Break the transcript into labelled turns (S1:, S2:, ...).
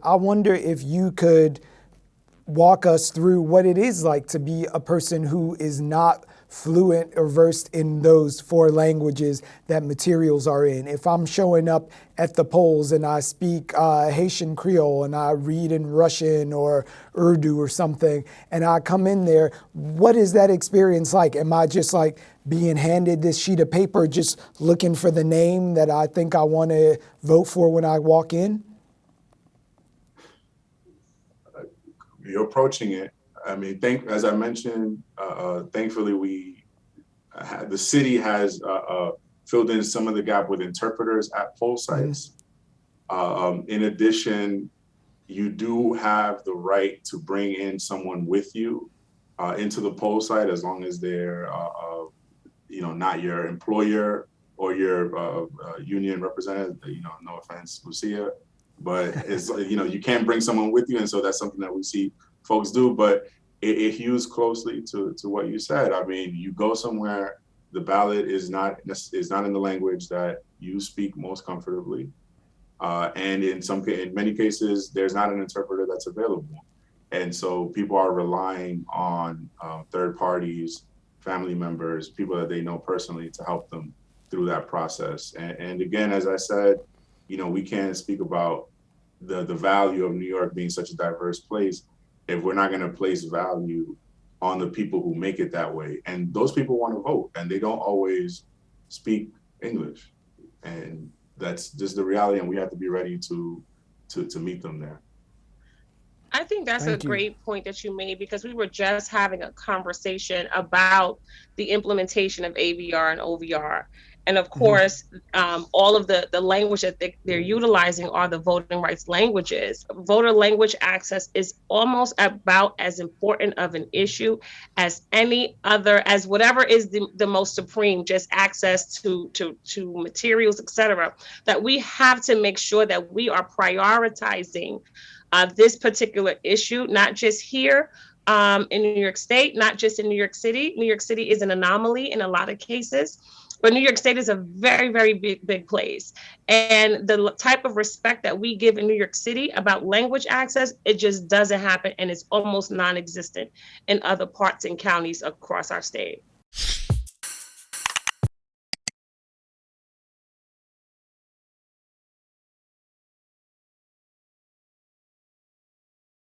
S1: I wonder if you could walk us through what it is like to be a person who is not fluent or versed in those four languages that materials are in. If I'm showing up at the polls and I speak Haitian Creole and I read in Russian or Urdu or something, and I come in there, what is that experience like? Am I just like being handed this sheet of paper, just looking for the name that I think I want to vote for when I walk in?
S2: You're approaching it. I mean, as I mentioned, thankfully the city has filled in some of the gap with interpreters at poll sites. In addition, you do have the right to bring in someone with you into the poll site as long as they're, not your employer or your union representative. No offense, Lucia, but it's you can't bring someone with you, and so that's something that we see folks do. But it hews closely to what you said. I mean, you go somewhere, the ballot is not in the language that you speak most comfortably, and in many cases, there's not an interpreter that's available, and so people are relying on third parties, family members, people that they know personally to help them through that process. And again, as I said, we can't speak about the value of New York being such a diverse place if we're not going to place value on the people who make it that way. And those people want to vote, and they don't always speak English. And that's just the reality, and we have to be ready to meet them there.
S3: I think that's a
S1: Thank you.
S3: great point that you made, because we were just having a conversation about the implementation of AVR and OVR. And of course, all of the language that they're utilizing are the voting rights languages. Voter language access is almost about as important of an issue as any other, as whatever is the most supreme, just access to materials, etc. That we have to make sure that we are prioritizing this particular issue, not just here in New York State, not just in New York City. New York City is an anomaly in a lot of cases, but New York State is a very, very big place. And the type of respect that we give in New York City about language access, it just doesn't happen, and it's almost non-existent in other parts and counties across our state.